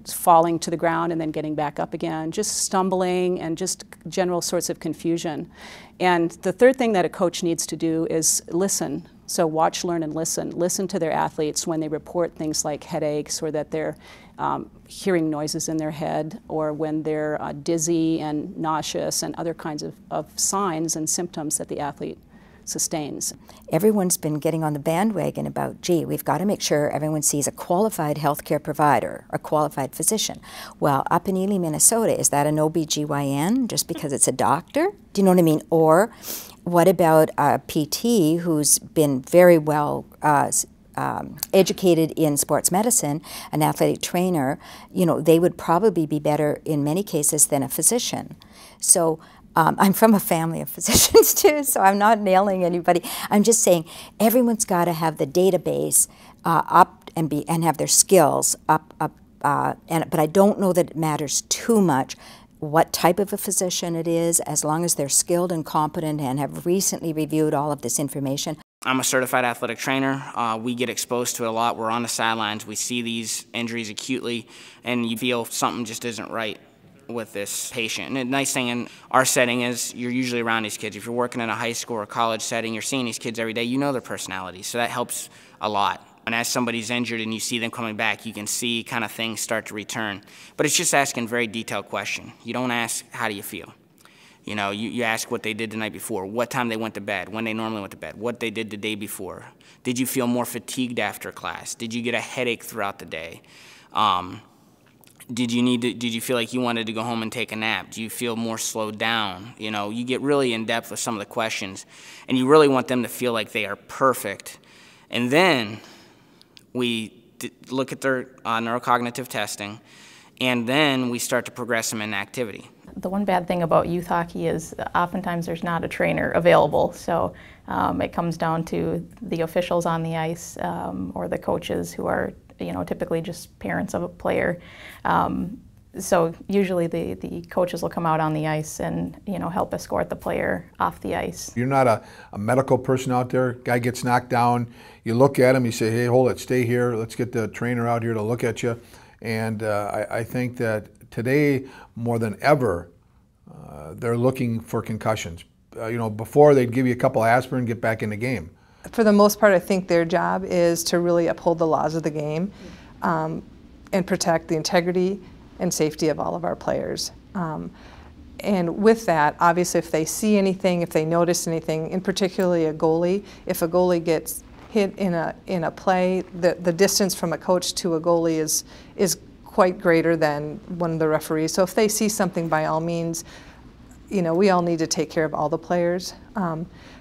falling to the ground and then getting back up again, just stumbling and just general sorts of confusion. And the third thing that a coach needs to do is listen. So watch, learn, and listen. Listen to their athletes when they report things like headaches, or that they're hearing noises in their head, or when they're dizzy and nauseous, and other kinds of signs and symptoms that the athlete sustains. Everyone's been getting on the bandwagon about, gee, we've got to make sure everyone sees a qualified healthcare provider, a qualified physician. Well, up in Ely, Minnesota, is that an OBGYN just because it's a doctor? Do you know what I mean? Or what about a PT who's been very well educated in sports medicine, an athletic trainer? You know, they would probably be better in many cases than a physician. So I'm from a family of physicians too, so I'm not nailing anybody. I'm just saying everyone's got to have the database up and have their skills up. But I don't know that it matters too much what type of a physician it is, as long as they're skilled and competent and have recently reviewed all of this information. I'm a certified athletic trainer. We get exposed to it a lot. We're on the sidelines. We see these injuries acutely, and you feel something just isn't right with this patient. And the nice thing in our setting is you're usually around these kids. If you're working in a high school or college setting, you're seeing these kids every day, you know their personalities, so that helps a lot. And as somebody's injured and you see them coming back, you can see kind of things start to return. But it's just asking very detailed question. You don't ask, how do you feel? You know, you ask what they did the night before, what time they went to bed, when they normally went to bed, what they did the day before. Did you feel more fatigued after class? Did you get a headache throughout the day? Did you feel like you wanted to go home and take a nap? Do you feel more slowed down? You know, you get really in depth with some of the questions, and you really want them to feel like they are perfect. And then we look at their neurocognitive testing, and then we start to progress them in activity. The one bad thing about youth hockey is oftentimes there's not a trainer available, so it comes down to the officials on the ice or the coaches who are, you know, typically just parents of a player. So usually the coaches will come out on the ice and, you know, help escort the player off the ice. You're not a medical person out there. Guy gets knocked down. You look at him, you say, hey, hold it, stay here. Let's get the trainer out here to look at you. And I think that today, more than ever, they're looking for concussions. You know, before they'd give you a couple aspirin, get back in the game. For the most part, I think their job is to really uphold the laws of the game and protect the integrity and safety of all of our players. And with that, obviously, if they see anything, if they notice anything, in particularly a goalie, if a goalie gets hit in a play, the distance from a coach to a goalie is quite greater than one of the referees. So if they see something, by all means, you know, we all need to take care of all the players.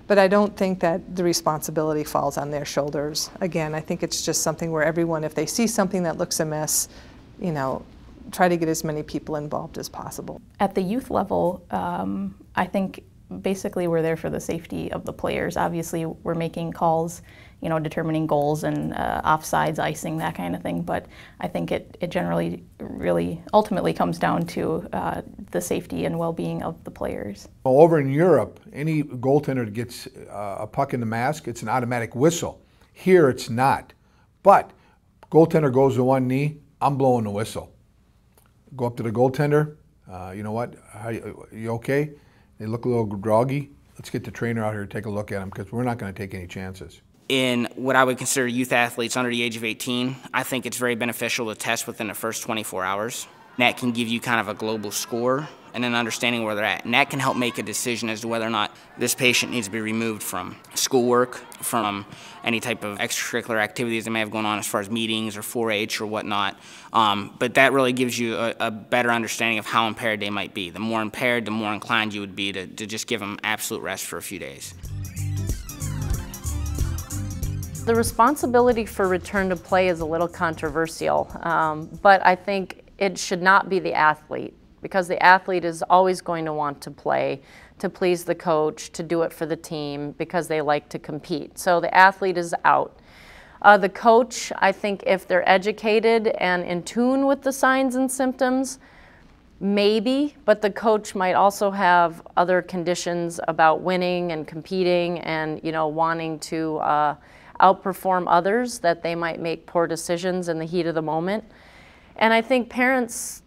But I don't think that the responsibility falls on their shoulders. Again, I think it's just something where everyone, if they see something that looks amiss, you know, try to get as many people involved as possible. At the youth level, I think basically we're there for the safety of the players. Obviously, we're making calls, you know, determining goals and offsides, icing, that kind of thing. But I think it generally really ultimately comes down to the safety and well-being of the players. Well, over in Europe, any goaltender that gets a puck in the mask, it's an automatic whistle. Here, it's not. But goaltender goes to one knee, I'm blowing the whistle. Go up to the goaltender, You know what, you okay? They look a little groggy. Let's get the trainer out here to take a look at them because we're not going to take any chances. In what I would consider youth athletes under the age of 18, I think it's very beneficial to test within the first 24 hours. That can give you kind of a global score and an understanding where they're at. And that can help make a decision as to whether or not this patient needs to be removed from schoolwork, from any type of extracurricular activities they may have going on as far as meetings or 4-H or whatnot. But that really gives you a better understanding of how impaired they might be. The more impaired, the more inclined you would be to just give them absolute rest for a few days. The responsibility for return to play is a little controversial, but I think it should not be the athlete, because the athlete is always going to want to play, to please the coach, to do it for the team, because they like to compete. So the athlete is out. The coach, I think if they're educated and in tune with the signs and symptoms, maybe, but the coach might also have other conditions about winning and competing and, you know, wanting to outperform others, that they might make poor decisions in the heat of the moment. And I think parents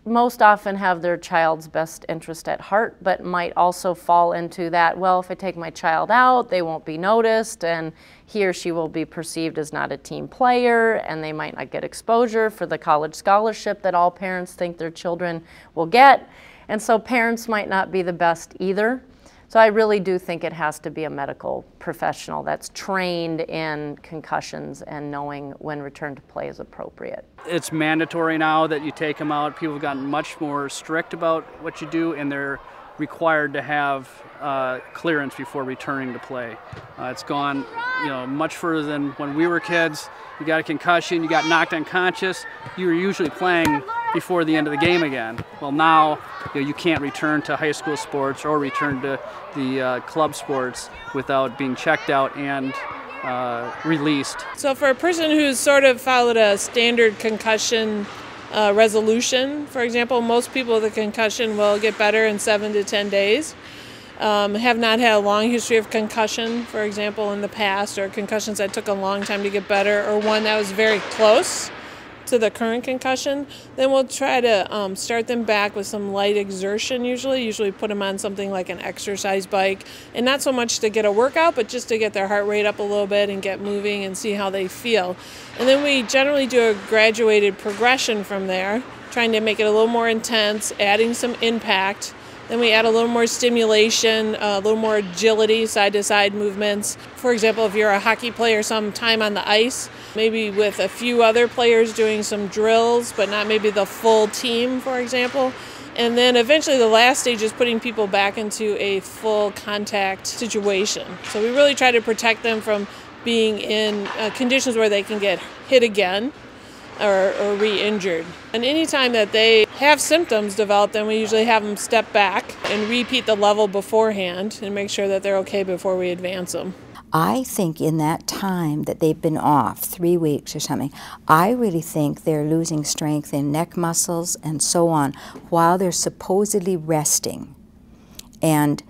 most often have their child's best interest at heart, but might also fall into that, well, if I take my child out, they won't be noticed, and he or she will be perceived as not a team player, and they might not get exposure for the college scholarship that all parents think their children will get. And so parents might not be the best either. So I really do think it has to be a medical professional that's trained in concussions and knowing when return to play is appropriate. It's mandatory now that you take them out. People have gotten much more strict about what you do, and they're required to have clearance before returning to play. It's gone, you know, much further than when we were kids. You got a concussion, you got knocked unconscious, you were usually playing before the end of the game again. Well, now you can't return to high school sports or return to the club sports without being checked out and released. So for a person who's sort of followed a standard concussion resolution, for example, most people with a concussion will get better in 7 to 10 days. Have not had a long history of concussion, for example, in the past, or concussions that took a long time to get better, or one that was very close to the current concussion, then we'll try to start them back with some light exertion usually put them on something like an exercise bike, and not so much to get a workout, but just to get their heart rate up a little bit and get moving and see how they feel. And then we generally do a graduated progression from there, trying to make it a little more intense, adding some impact. Then we add a little more stimulation, a little more agility, side-to-side movements. For example, if you're a hockey player, some time on the ice, maybe with a few other players doing some drills, but not maybe the full team, for example. And then eventually the last stage is putting people back into a full contact situation. So we really try to protect them from being in conditions where they can get hit again or re-injured. And anytime that they have symptoms develop, then we usually have them step back and repeat the level beforehand and make sure that they're okay before we advance them. I think in that time that they've been off, 3 weeks or something, I really think they're losing strength in neck muscles and so on while they're supposedly resting. And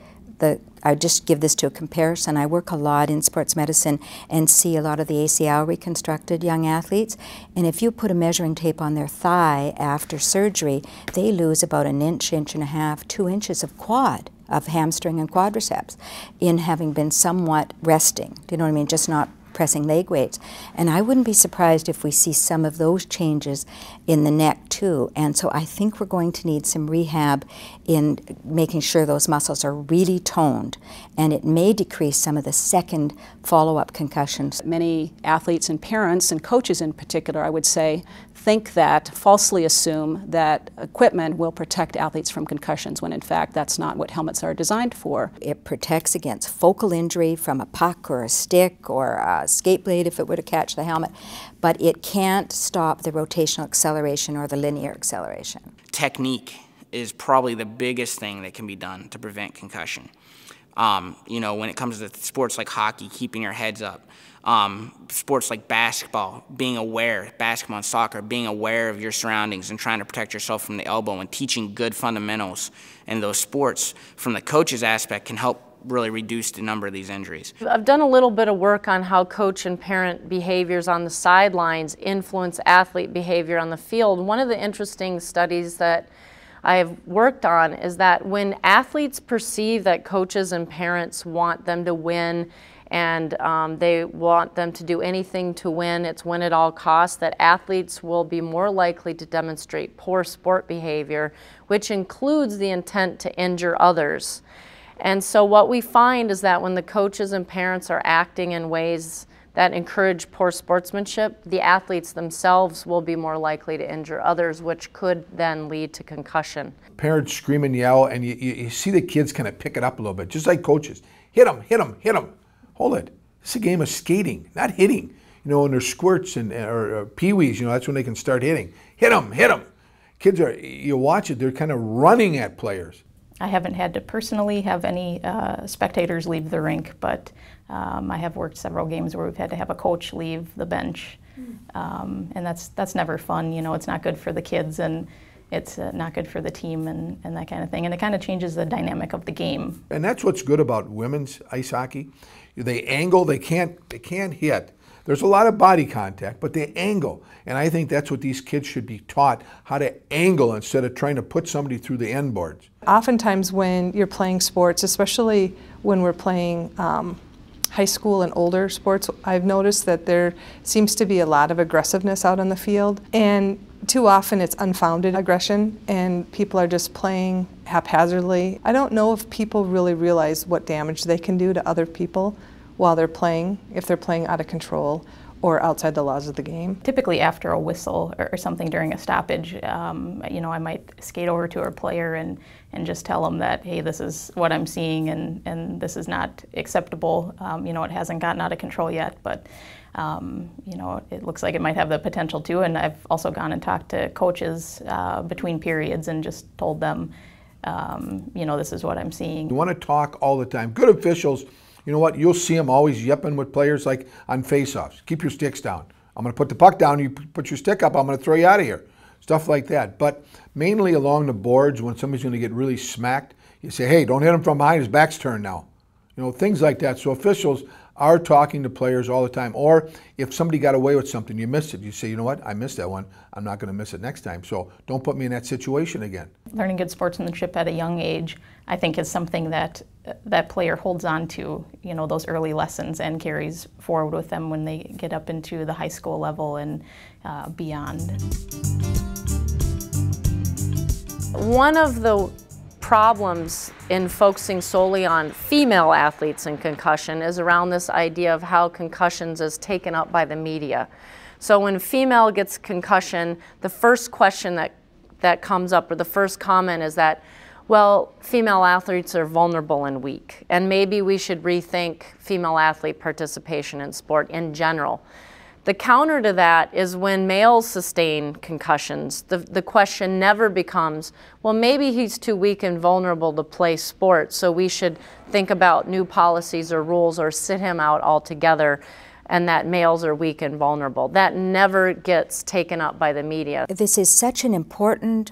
I just give this to a comparison. I work a lot in sports medicine and see a lot of the ACL reconstructed young athletes. And if you put a measuring tape on their thigh after surgery, they lose about an inch, inch and a half, 2 inches of quad, of hamstring and quadriceps in having been somewhat resting. Do you know what I mean? Just not pressing leg weights. And I wouldn't be surprised if we see some of those changes in the neck too. And so I think we're going to need some rehab in making sure those muscles are really toned, and it may decrease some of the second follow-up concussions. Many athletes and parents and coaches in particular, I would say, think that, falsely assume that equipment will protect athletes from concussions, when in fact that's not what helmets are designed for. It protects against focal injury from a puck or a stick or a skate blade if it were to catch the helmet, but it can't stop the rotational acceleration or the linear acceleration. Technique is probably the biggest thing that can be done to prevent concussion. You know, when it comes to sports like hockey, keeping your heads up. Sports like basketball, being aware, basketball and soccer, being aware of your surroundings and trying to protect yourself from the elbow, and teaching good fundamentals in those sports from the coach's aspect can help really reduce the number of these injuries. I've done a little bit of work on how coach and parent behaviors on the sidelines influence athlete behavior on the field. One of the interesting studies that I've worked on is that when athletes perceive that coaches and parents want them to win and they want them to do anything to win, it's win at all costs, that athletes will be more likely to demonstrate poor sport behavior, which includes the intent to injure others. And so what we find is that when the coaches and parents are acting in ways that encourage poor sportsmanship, the athletes themselves will be more likely to injure others, which could then lead to concussion. Parents scream and yell, and you see the kids kind of pick it up a little bit, just like coaches. Hit them, hit them, hit them. Hold it. It's a game of skating, not hitting. You know, when there's squirts or peewees, you know, that's when they can start hitting. Hit them, hit them. Kids are, you watch it, they're kind of running at players. I haven't had to personally have any spectators leave the rink, but I have worked several games where we've had to have a coach leave the bench, and that's never fun. You know, it's not good for the kids, and it's not good for the team, and that kind of thing. And it kind of changes the dynamic of the game. And that's what's good about women's ice hockey. They angle, they can't hit. There's a lot of body contact, but they angle. And I think that's what these kids should be taught, how to angle instead of trying to put somebody through the end boards. Oftentimes when you're playing sports, especially when we're playing high school and older sports, I've noticed that there seems to be a lot of aggressiveness out on the field. And too often it's unfounded aggression and people are just playing haphazardly. I don't know if people really realize what damage they can do to other people while they're playing, if they're playing out of control or outside the laws of the game. Typically after a whistle or something during a stoppage, you know, I might skate over to a player and just tell them that, hey, this is what I'm seeing and this is not acceptable. You know, it hasn't gotten out of control yet, but you know, it looks like it might have the potential to. And I've also gone and talked to coaches between periods and just told them, you know, this is what I'm seeing. You want to talk all the time. Good officials, you know what, you'll see them always yipping with players like on face-offs. Keep your sticks down. I'm going to put the puck down, you put your stick up, I'm going to throw you out of here. Stuff like that. But mainly along the boards, when somebody's going to get really smacked, you say, hey, don't hit him from behind, his back's turned now. You know, things like that. So officials are talking to players all the time. Or if somebody got away with something, you missed it, you say, you know what, I missed that one. I'm not going to miss it next time. So don't put me in that situation again. Learning good sportsmanship at a young age, I think, is something that that player holds on to, you know, those early lessons and carries forward with them when they get up into the high school level and beyond. One of the problems in focusing solely on female athletes and concussion is around this idea of how concussions is taken up by the media. So when a female gets concussion, the first question that comes up, or the first comment, is that, well, female athletes are vulnerable and weak, and maybe we should rethink female athlete participation in sport in general. The counter to that is when males sustain concussions, the question never becomes, well, maybe he's too weak and vulnerable to play sport, so we should think about new policies or rules or sit him out altogether, and that males are weak and vulnerable. That never gets taken up by the media. This is such an important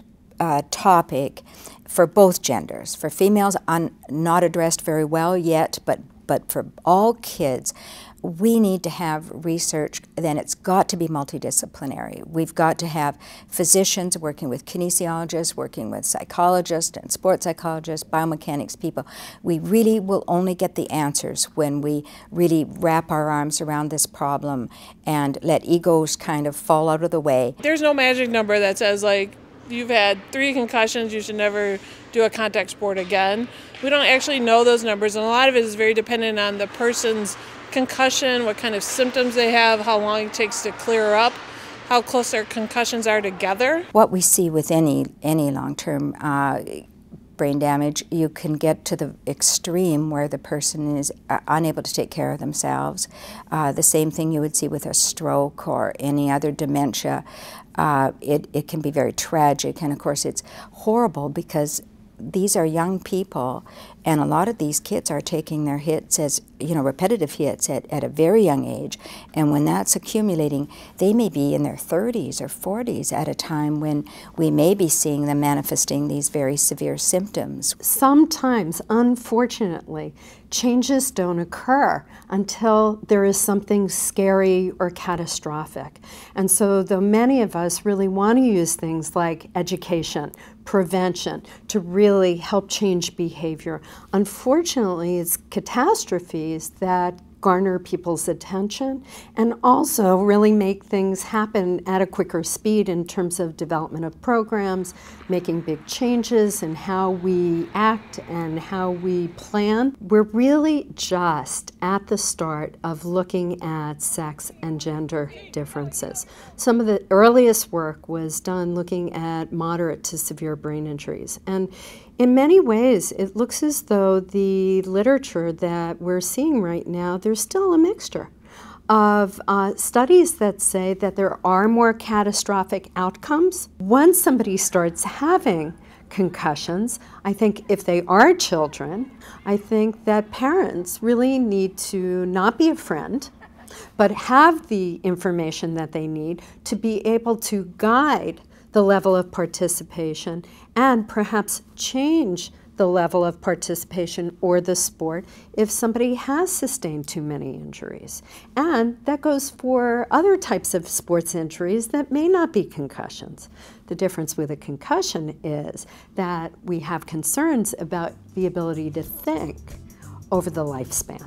topic for both genders. For females, not addressed very well yet, but for all kids, we need to have research. Then it's got to be multidisciplinary. We've got to have physicians working with kinesiologists, working with psychologists and sports psychologists, biomechanics people. We really will only get the answers when we really wrap our arms around this problem and let egos kind of fall out of the way. There's no magic number that says, like, you've had 3 concussions, you should never do a contact sport again. We don't actually know those numbers, and a lot of it is very dependent on the person's concussion, what kind of symptoms they have, how long it takes to clear up, how close their concussions are together. What we see with any long-term brain damage, you can get to the extreme where the person is unable to take care of themselves. The same thing you would see with a stroke or any other dementia. It can be very tragic, and of course it's horrible because these are young people, and a lot of these kids are taking their hits as, you know, repetitive hits at a very young age, and when that's accumulating, they may be in their 30s or 40s at a time when we may be seeing them manifesting these very severe symptoms. Sometimes, unfortunately, changes don't occur until there is something scary or catastrophic. And so though many of us really want to use things like education, prevention to really help change behavior. Unfortunately, it's catastrophes that garner people's attention and also really make things happen at a quicker speed in terms of development of programs, making big changes in how we act and how we plan. We're really just at the start of looking at sex and gender differences. Some of the earliest work was done looking at moderate to severe brain injuries. And in many ways, it looks as though the literature that we're seeing right now, there's still a mixture of studies that say that there are more catastrophic outcomes. Once somebody starts having concussions, I think if they are children, I think that parents really need to not be a friend, but have the information that they need to be able to guide the level of participation and perhaps change the level of participation or the sport if somebody has sustained too many injuries. And that goes for other types of sports injuries that may not be concussions. The difference with a concussion is that we have concerns about the ability to think over the lifespan.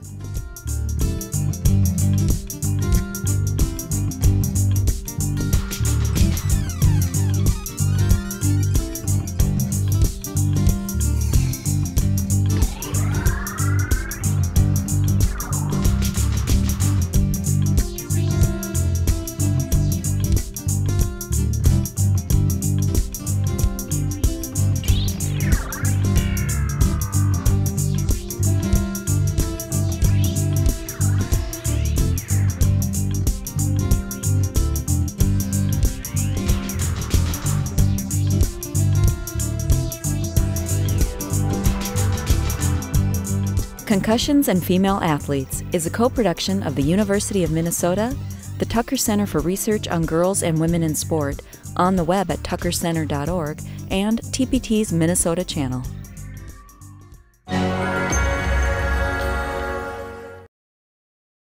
Concussions and Female Athletes is a co-production of the University of Minnesota, the Tucker Center for Research on Girls and Women in Sport, on the web at tuckercenter.org, and TPT's Minnesota channel.